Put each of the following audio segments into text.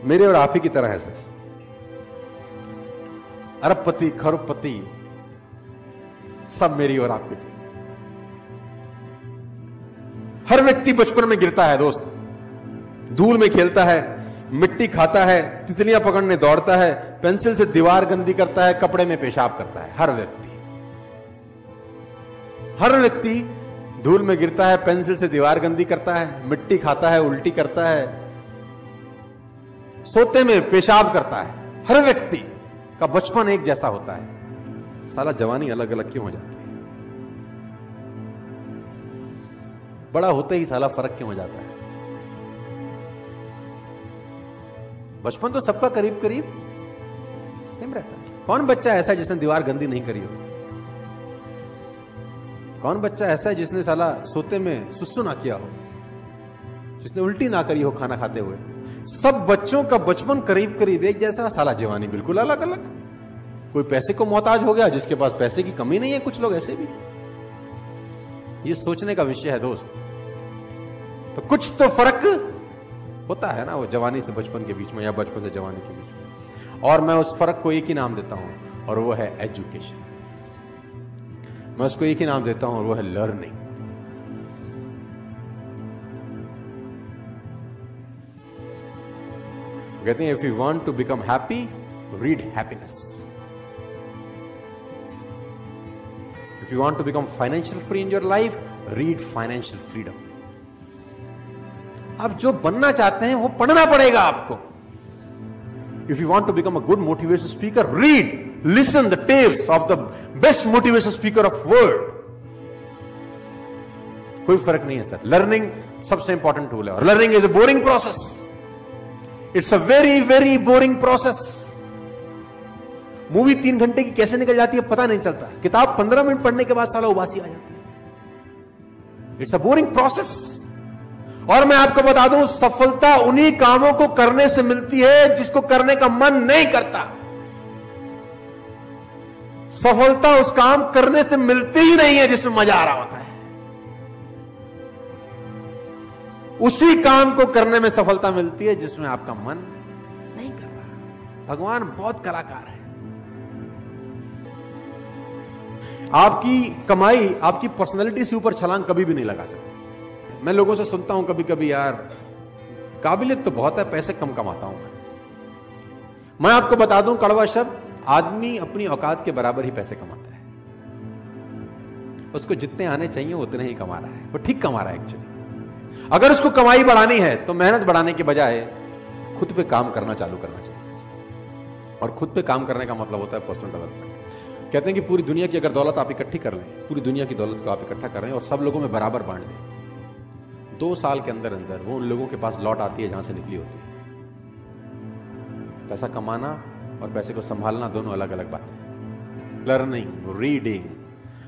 मेरे और आप ही की तरह है सर। अरबपति खरबपति सब मेरी और आपकी थी। हर व्यक्ति बचपन में गिरता है दोस्त, धूल में खेलता है, मिट्टी खाता है, तितलियां पकड़ने दौड़ता है, पेंसिल से दीवार गंदी करता है, कपड़े में पेशाब करता है। हर व्यक्ति धूल में गिरता है, पेंसिल से दीवार गंदी करता है, मिट्टी खाता है, उल्टी करता है, सोते में पेशाब करता है। हर व्यक्ति का बचपन एक जैसा होता है, साला जवानी अलग अलग क्यों हो जाती है? बड़ा होते ही साला फर्क क्यों हो जाता है? बचपन तो सबका करीब करीब सेम रहता है। कौन बच्चा ऐसा है जिसने दीवार गंदी नहीं करी हो? कौन बच्चा ऐसा है जिसने साला सोते में सुसु ना किया हो, जिसने उल्टी ना करी हो खाना खाते हुए? सब बच्चों का बचपन करीब करीब एक जैसा, साला जवानी बिल्कुल अलग अलग। कोई पैसे को मोहताज हो गया, जिसके पास पैसे की कमी नहीं है, कुछ लोग ऐसे भी। ये सोचने का विषय है दोस्त। तो कुछ तो फर्क होता है ना वो जवानी से बचपन के बीच में, या बचपन से जवानी के बीच में। और मैं उस फर्क को एक ही नाम देता हूं, और वो है एजुकेशन। मैं उसको एक ही नाम देता हूं, और वो है लर्निंग। कहते हैं if you want to become happy, read happiness. If you want to become financial free in your life, read financial freedom. आप जो बनना चाहते हैं वो पढ़ना पड़ेगा आपको। If you want to become a good motivation speaker, read, listen the tales of the best motivation speaker of world. कोई फर्क नहीं है सर। लर्निंग सबसे इंपॉर्टेंट टूल है, और learning is a boring process. It's a very very boring process. Movie 3 घंटे की कैसे निकल जाती है पता नहीं चलता। किताब 15 मिनट पढ़ने के बाद साला उबासी आ जाती है। It's a boring process. और मैं आपको बता दूं, सफलता उन्हीं कामों को करने से मिलती है जिसको करने का मन नहीं करता। सफलता उस काम करने से मिलती ही नहीं है जिसमें मजा आ रहा होता है। उसी काम को करने में सफलता मिलती है जिसमें आपका मन नहीं कर रहा। भगवान बहुत कलाकार है। आपकी कमाई आपकी पर्सनैलिटी से ऊपर छलांग कभी भी नहीं लगा सकती। मैं लोगों से सुनता हूं कभी कभी, यार काबिलियत तो बहुत है, पैसे कम कमाता हूं मैं आपको बता दूं कड़वा शब्द, आदमी अपनी औकात के बराबर ही पैसे कमाता है। उसको जितने आने चाहिए उतने ही कमा रहा है। वो ठीक कमा रहा है एक्चुअली। अगर उसको कमाई बढ़ानी है तो मेहनत बढ़ाने के बजाय खुद पे काम करना चालू करना चाहिए। और खुद पे काम करने का मतलब होता है पर्सनल डेवलपमेंट। कहते हैं कि पूरी दुनिया की अगर दौलत आप इकट्ठी कर लें, पूरी दुनिया की दौलत को आप इकट्ठा कर रहे हैं और सब लोगों में बराबर बांट दें, 2 साल के अंदर अंदर वो उन लोगों के पास लौट आती है जहां से निकली होती है। पैसा कमाना और पैसे को संभालना दोनों अलग अलग बात है। Learning, reading.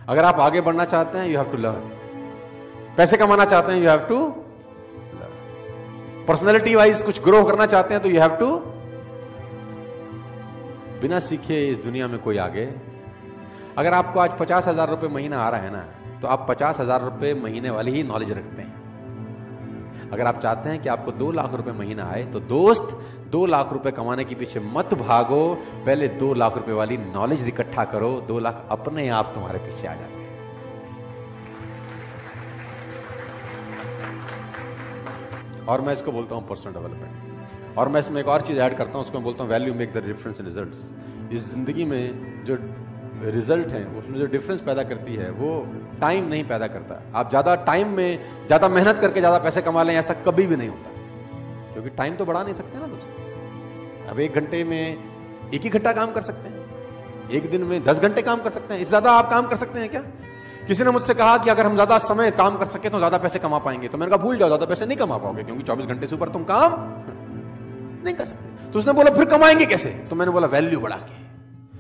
अगर आप आगे बढ़ना चाहते हैं, यू हैव टू लर्न। पैसे कमाना चाहते हैं, you have to learn. Personality wise कुछ ग्रो करना चाहते हैं तो यू हैव टू। बिना सीखे इस दुनिया में कोई आगे। अगर आपको आज 50,000 रुपए महीना आ रहा है ना, तो आप 50,000 रुपए महीने वाली ही नॉलेज रखते हैं। अगर आप चाहते हैं कि आपको 2 लाख रुपए महीना आए, तो दोस्त 2 लाख रुपए कमाने के पीछे मत भागो, पहले 2 लाख रुपए वाली नॉलेज इकट्ठा करो। 2 लाख अपने आप तुम्हारे पीछे आ जाते हैं। और मैं इसको बोलता हूं पर्सनल डेवलपमेंट। और मैं इसमें एक और चीज ऐड करता हूं, उसको मैं बोलता हूं value make the difference in results. इस जिंदगी में जो रिजल्ट है, उसमें जो डिफरेंस पैदा करती है वो टाइम नहीं पैदा करता। आप ज्यादा टाइम में ज्यादा मेहनत करके ज्यादा पैसे कमा लें, ऐसा कभी भी नहीं होता, क्योंकि टाइम तो बढ़ा नहीं सकते ना दोस्त। अब 1 घंटे में 1 ही घंटा काम कर सकते हैं, 1 दिन में 10 घंटे काम कर सकते हैं। इससे ज्यादा आप काम कर सकते हैं क्या? किसी ने मुझसे कहा कि अगर हम ज्यादा समय काम कर सके तो ज्यादा पैसे कमा पाएंगे। तो मैंने कहा भूल जाओ, ज्यादा पैसे नहीं कमा पाओगे, क्योंकि 24 घंटे से ऊपर तुम काम नहीं कर सकते। तो उसने बोला फिर कमाएंगे कैसे? तो मैंने बोला वैल्यू बढ़ा के।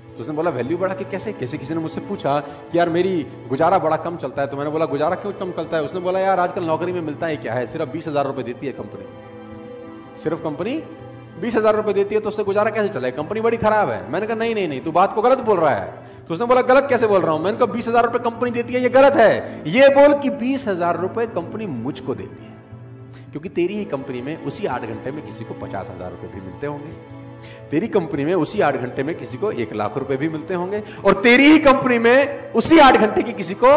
तो उसने बोला वैल्यू बढ़ा के कैसे? किसी ने मुझसे पूछा कि यार मेरी गुजारा बड़ा कम चलता है। तो मैंने बोला गुजारा क्यों कम चलता है? उसने बोला यार आजकल नौकरी में मिलता है क्या है, सिर्फ 20,000 रुपए देती है कंपनी। सिर्फ कंपनी 20,000 रुपए देती है, तो उससे गुजारा कैसे चलेगा? कंपनी बड़ी खराब है। मैंने कहा नहीं, तू बात को गलत बोल रहा है। तो उसने बोला गलत कैसे बोल रहा हूं? मैंने कहा 20,000 रुपए कंपनी देती है, ये गलत है। ये बोल कि 20,000 रुपए कंपनी मुझको देती है, क्योंकि तेरी ही कंपनी में उसी 8 घंटे में किसी को 50,000 रुपए भी मिलते होंगे, तेरी कंपनी में उसी 8 घंटे में किसी को 1 लाख रुपए भी मिलते होंगे, और तेरी ही कंपनी में उसी 8 घंटे की किसी को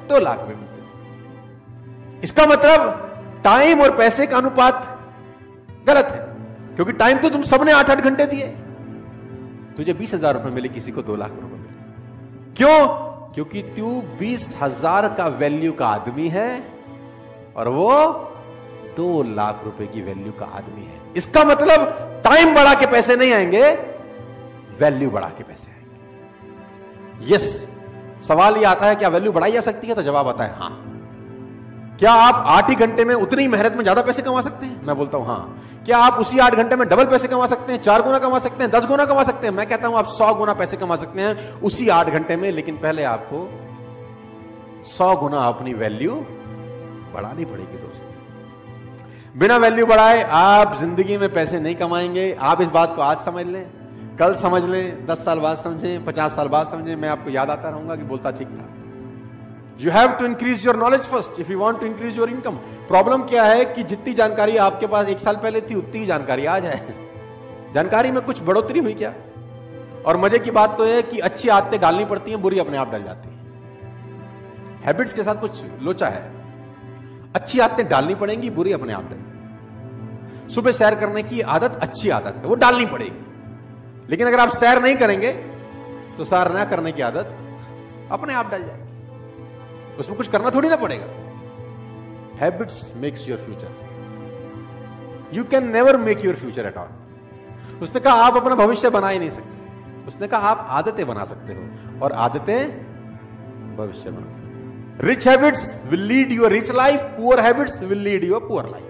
2 लाख भी मिलते होंगे। इसका मतलब टाइम और पैसे का अनुपात गलत है, क्योंकि टाइम तो तुम सबने 8-8 घंटे दिए, तुझे 20,000 रुपए मिले, किसी को 2 लाख रुपए मिले। क्यों? क्योंकि तू 20,000 का वैल्यू का आदमी है और वो 2 लाख रुपए की वैल्यू का आदमी है। इसका मतलब टाइम बढ़ा के पैसे नहीं आएंगे, वैल्यू बढ़ा के पैसे आएंगे। यस, सवाल ये आता है क्या वैल्यू बढ़ाई जा सकती है? तो जवाब आता है हां। क्या आप 8 ही घंटे में उतनी मेहनत में ज्यादा पैसे कमा सकते हैं? मैं बोलता हूं हां। क्या आप उसी 8 घंटे में डबल पैसे कमा सकते हैं, 4 गुना कमा सकते हैं, 10 गुना कमा सकते हैं? मैं कहता हूं आप 100 गुना पैसे कमा सकते हैं उसी 8 घंटे में, लेकिन पहले आपको 100 गुना अपनी वैल्यू बढ़ानी पड़ेगी दोस्त। बिना वैल्यू बढ़ाए आप जिंदगी में पैसे नहीं कमाएंगे। आप इस बात को आज समझ लें, कल समझ लें, 10 साल बाद समझें, 50 साल बाद समझें, मैं आपको याद आता रहूंगा कि बोलता ठीक था। You have to increase your knowledge first if you want to increase your income. Problem क्या है कि जितनी जानकारी आपके पास 1 साल पहले थी उतनी ही जानकारी आज है। जानकारी में कुछ बढ़ोतरी हुई क्या? और मजे की बात तो है कि अच्छी आदतें डालनी पड़ती हैं, बुरी अपने आप डल जाती हैं। हैबिट्स के साथ कुछ लोचा है, अच्छी आदतें डालनी पड़ेंगी, बुरी अपने आप डल। सुबह सैर करने की आदत अच्छी आदत है, वो डालनी पड़ेगी, लेकिन अगर आप सैर नहीं करेंगे तो सैर ना करने की आदत अपने आप डल जाएगी, उसमें कुछ करना थोड़ी ना पड़ेगा। Habits makes your future, you can never make your future at all. उसने कहा आप अपना भविष्य बना ही नहीं सकते, उसने कहा आप आदतें बना सकते हो, और आदतें भविष्य बना सकते हो। Rich habits will lead you a rich life, poor habits will lead you a poor life.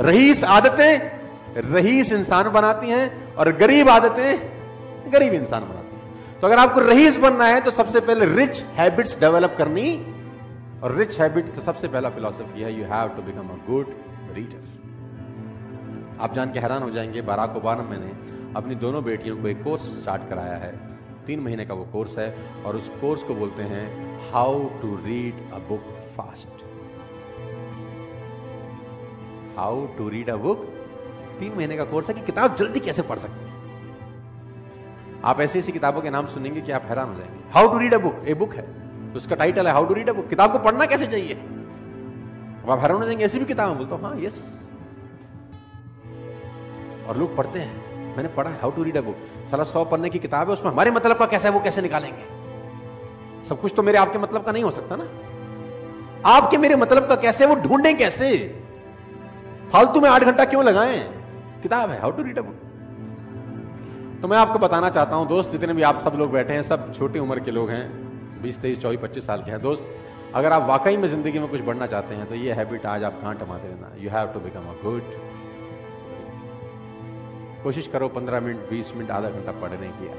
रईस आदतें रईस इंसान बनाती हैं, और गरीब आदतें गरीब इंसान बनाती हैं। तो अगर आपको रईस बनना है तो सबसे पहले रिच हैबिट्स डेवलप करनी, और रिच हैबिट का सबसे पहला फिलॉसफी है you have to become a good reader. आप जान के हैरान हो जाएंगे, बाराक ओबामा ने अपनी दोनों बेटियों को एक कोर्स स्टार्ट कराया है, 3 महीने का वो कोर्स है, और उस कोर्स को बोलते हैं how to read a book fast. How to read a book, 3 महीने का कोर्स है कि किताब जल्दी कैसे पढ़ सकते हैं। आप ऐसी ऐसी किताबों के नाम सुनेंगे कि आप हैरान हो जाएंगे। How to read a book, a book है, तो उसका टाइटल है how to read a book, किताब को पढ़ना कैसे चाहिए। अब आप हैरान हो जाएंगे, ऐसी भी किताब है? बोलता हूं हाँ, यस, और लोग पढ़ते हैं। मैंने पढ़ा है how to read a book, साला 100 पन्ने की किताब है, उसमें हमारे मतलब का कैसे है वो कैसे निकालेंगे? सब कुछ तो मेरे आपके मतलब का नहीं हो सकता ना। आपके मेरे मतलब का कैसे, वो ढूंढें कैसे? फालतू में 8 घंटा क्यों लगाएं? किताब है how to read a book. तो मैं आपको बताना चाहता हूं दोस्त, जितने भी आप सब लोग बैठे हैं, सब छोटी उम्र के लोग हैं, 20, 23, 24, 25 साल के हैं दोस्त। अगर आप वाकई में जिंदगी में कुछ बढ़ना चाहते हैं तो ये हैबिट आज आप गांठ मारते रहना, you have to become a good. कोशिश करो 15 मिनट, 20 मिनट, आधा घंटा पढ़ने की।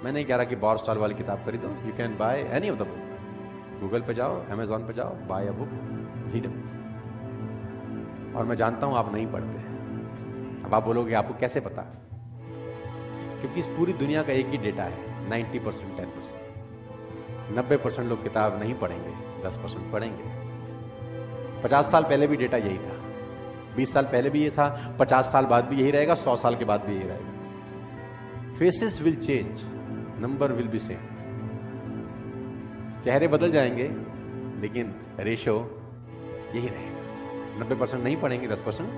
मैं नहीं कह रहा कि बॉर स्टॉल वाली किताब खरीदो, you can buy any of the book. Google पे जाओ, अमेजॉन पे जाओ, buy a book, read a book. और मैं जानता हूं आप नहीं पढ़ते। अब आप बोलोगे आपको कैसे पता? क्योंकि इस पूरी दुनिया का एक ही डेटा है, 90%, 10%। 90% लोग किताब नहीं पढ़ेंगे, 10% पढ़ेंगे। 50 साल पहले भी डेटा यही था, 20 साल पहले भी ये था, 50 साल बाद भी यही रहेगा, 100 साल के बाद भी यही रहेगा। Faces will change, number will be same. चेहरे बदल जाएंगे, लेकिन रेशो यही रहेगा। 90% नहीं पढ़ेंगे, 10%।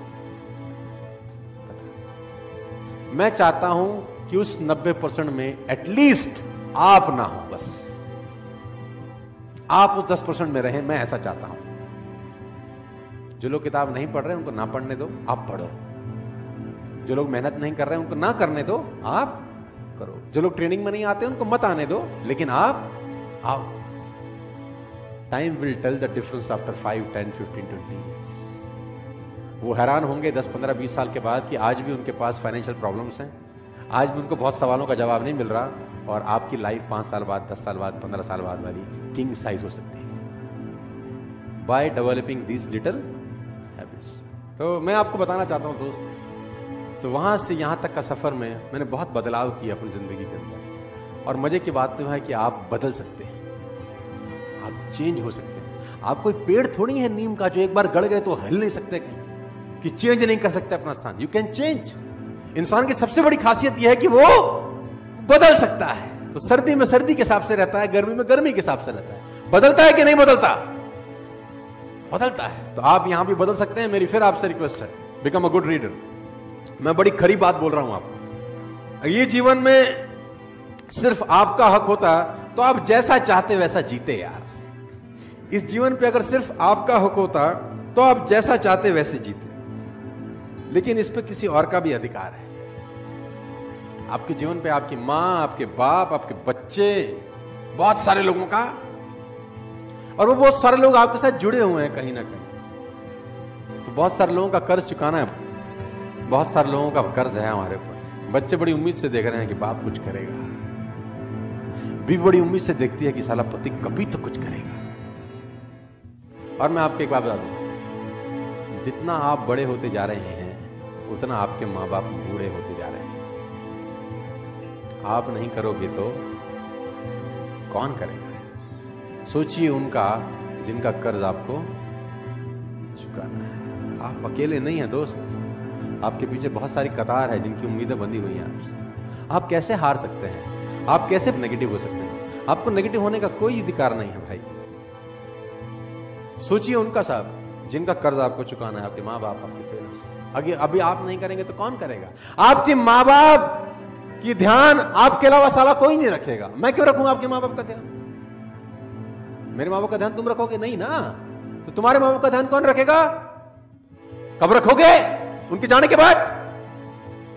मैं चाहता हूं कि उस 90% में एटलीस्ट आप ना हो, बस आप उस 10% में रहें। मैं ऐसा चाहता हूं। जो लोग किताब नहीं पढ़ रहे उनको ना पढ़ने दो, आप पढ़ो। जो लोग मेहनत नहीं कर रहे उनको ना करने दो, आप करो। जो लोग ट्रेनिंग में नहीं आते उनको मत आने दो, लेकिन आप आओ। Time will tell the difference after 5, 10, 15, 20 years। वो हैरान होंगे 10, 15, 20 साल के बाद कि आज भी उनके पास फाइनेंशियल प्रॉब्लम्स हैं, आज भी उनको बहुत सवालों का जवाब नहीं मिल रहा, और आपकी लाइफ 5 साल बाद, 10 साल बाद, 15 साल बाद वाली किंग साइज हो सकती है by developing these little habits. तो मैं आपको बताना चाहता हूं दोस्त, तो वहां से यहां तक का सफर में मैंने बहुत बदलाव किया अपनी जिंदगी के अंदर, और मजे की बात तो है कि आप बदल सकते हैं, आप चेंज हो सकते हैं। आप कोई पेड़ थोड़ी है नीम का जो एक बार गड़ गए तो हिल नहीं सकते कहीं, कि चेंज नहीं कर सकते अपना स्थान। You can change. इंसान की सबसे बड़ी खासियत यह है कि वो बदल सकता है। तो सर्दी में सर्दी के हिसाब से रहता है, गर्मी में गर्मी के हिसाब से रहता है। बदलता है कि नहीं बदलता? बदलता है। तो आप यहां भी बदल सकते हैं। मेरी फिर आपसे रिक्वेस्ट है, बिकम अ गुड रीडर। मैं बड़ी खरी बात बोल रहा हूं आपको। ये जीवन में सिर्फ आपका हक होता तो आप जैसा चाहते वैसा जीते यार। इस जीवन पे अगर सिर्फ आपका हक होता तो आप जैसा चाहते वैसे जीते, लेकिन इस पे किसी और का भी अधिकार है। आपके जीवन पे आपकी मां, आपके बाप, आपके बच्चे, बहुत सारे लोगों का, और वो बहुत सारे लोग आपके साथ जुड़े हुए हैं कहीं ना कहीं। तो बहुत सारे लोगों का कर्ज चुकाना है, बहुत सारे लोगों का कर्ज है हमारे ऊपर। बच्चे बड़ी उम्मीद से देख रहे हैं कि बाप कुछ करेगा, भी बड़ी उम्मीद से देखती है कि साला पति कभी तो कुछ करेगा। और मैं आपको एक बात बता दूं, जितना आप बड़े होते जा रहे हैं उतना आपके माँ बाप बूढ़े होते जा रहे हैं। आप नहीं करोगे तो कौन करेगा? सोचिए उनका जिनका कर्ज आपको चुकाना है। आप अकेले नहीं हैं दोस्त, आपके पीछे बहुत सारी कतार है जिनकी उम्मीदें बंधी हुई हैं आपसे। आप कैसे हार सकते हैं? आप कैसे नेगेटिव हो सकते हैं? आपको नेगेटिव होने का कोई अधिकार नहीं है भाई। सोचिए उनका साहब जिनका कर्ज आपको चुकाना है, आपके माँ बाप, आपके पेरेंट्स। अभी आप नहीं करेंगे तो कौन करेगा? आपके माँ बाप की ध्यान आपके अलावा साला कोई नहीं रखेगा। मैं क्यों रखूंगा आपके माँ बाप का ध्यान? मेरे माँ बाप का ध्यान तुम रखोगे नहीं ना, तो तुम्हारे माँ बाप का ध्यान कौन रखेगा? कब रखोगे? उनके जाने के बाद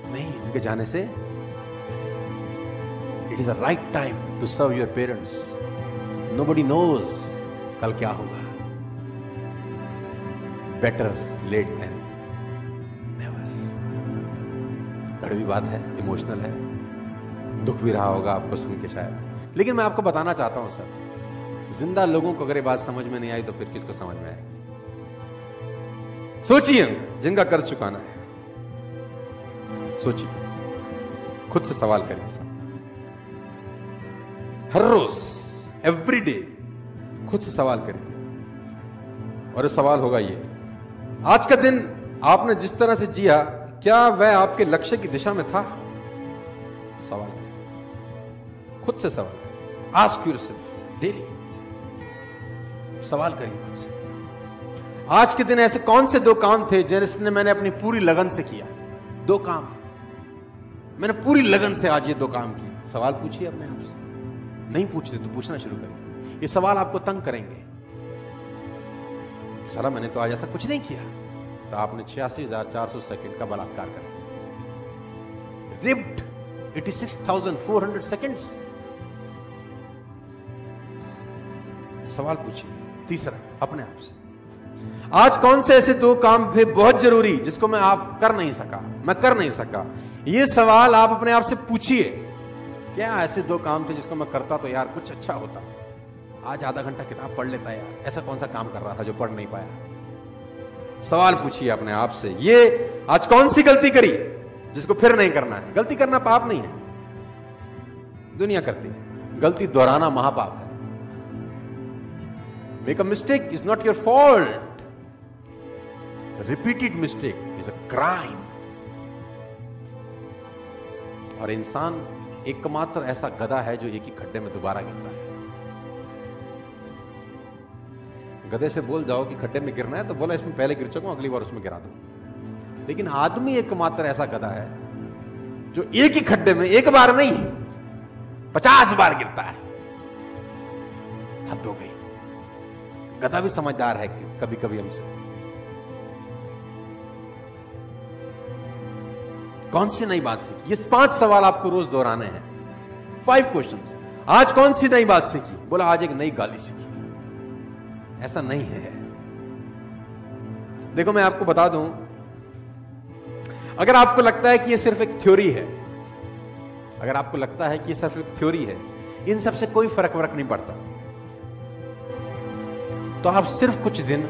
नहीं, उनके जाने से। It is a right time to serve your parents. Nobody knows कल क्या होगा। Better late than never. कड़वी बात है, इमोशनल है, दुख भी रहा होगा आपको सुन के शायद, लेकिन मैं आपको बताना चाहता हूं सर, जिंदा लोगों को अगर ये बात समझ में नहीं आई तो फिर किसको समझ में आएगी? सोचिए जिनका कर्ज चुकाना है, सोचिए, खुद से सवाल करिए सर। हर रोज, एवरी डे खुद से सवाल करिए, और सवाल होगा ये, आज का दिन आपने जिस तरह से जिया क्या वह आपके लक्ष्य की दिशा में था? सवाल करिए, खुद से सवाल करिए। आस्क योरसेल्फ डेली, सवाल करिए खुद से। आज के दिन ऐसे कौन से दो काम थे जिसने मैंने अपनी पूरी लगन से किया? दो काम मैंने पूरी लगन से आज ये दो काम किए। सवाल पूछिए अपने आप से। नहीं पूछते तो पूछना शुरू करिए। ये सवाल आपको तंग करेंगे। साला मैंने तो आज ऐसा कुछ नहीं किया, तो आपने 86,400 सेकंड का बलात्कार कर दिया। Ripped 86,400 seconds. सवाल पूछिए। तीसरा, अपने आप से, आज कौन से ऐसे दो काम थे बहुत जरूरी जिसको मैं कर नहीं सका? ये सवाल आप अपने आप से पूछिए। क्या ऐसे दो काम थे जिसको मैं करता तो यार कुछ अच्छा होता? आज आधा घंटा किताब पढ़ लेता यार, ऐसा कौन सा काम कर रहा था जो पढ़ नहीं पाया? सवाल पूछिए अपने आप से। ये आज कौन सी गलती करी जिसको फिर नहीं करना है? गलती करना पाप नहीं है, दुनिया करती है। गलती दोहराना महापाप है। Make a mistake is not your fault, repeated mistake is a crime. और इंसान एकमात्र ऐसा गधा है जो एक ही खड्डे में दोबारा गिरता है। गधे से बोल जाओ कि खड्डे में गिरना है तो बोला इसमें पहले गिर चुका हूं, अगली बार उसमें गिरा दो। लेकिन आदमी एकमात्र ऐसा गधा है जो एक ही खड्डे में एक बार नहीं 50 बार गिरता है। हद हो गई। गधा भी समझदार है कि कभी कभी हमसे। कौन सी नई बात सीखी? ये 5 सवाल आपको रोज दोहराने हैं। 5 क्वेश्चंस। आज कौन सी नई बात सीखी? बोला आज एक नई गाली सीखी। ऐसा नहीं है। देखो मैं आपको बता दूं, अगर आपको लगता है कि ये सिर्फ एक थ्योरी है, अगर आपको लगता है कि ये सिर्फ एक थ्योरी है, इन सबसे कोई फर्क नहीं पड़ता, तो आप सिर्फ कुछ दिन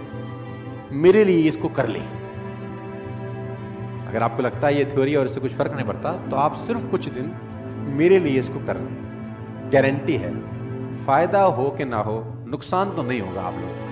मेरे लिए इसको कर लें। अगर आपको लगता है ये थ्योरी और इससे कुछ फर्क नहीं पड़ता, तो आप सिर्फ कुछ दिन मेरे लिए इसको कर लें। गारंटी है, फायदा हो कि ना हो, नुकसान तो नहीं होगा आप लोगों को।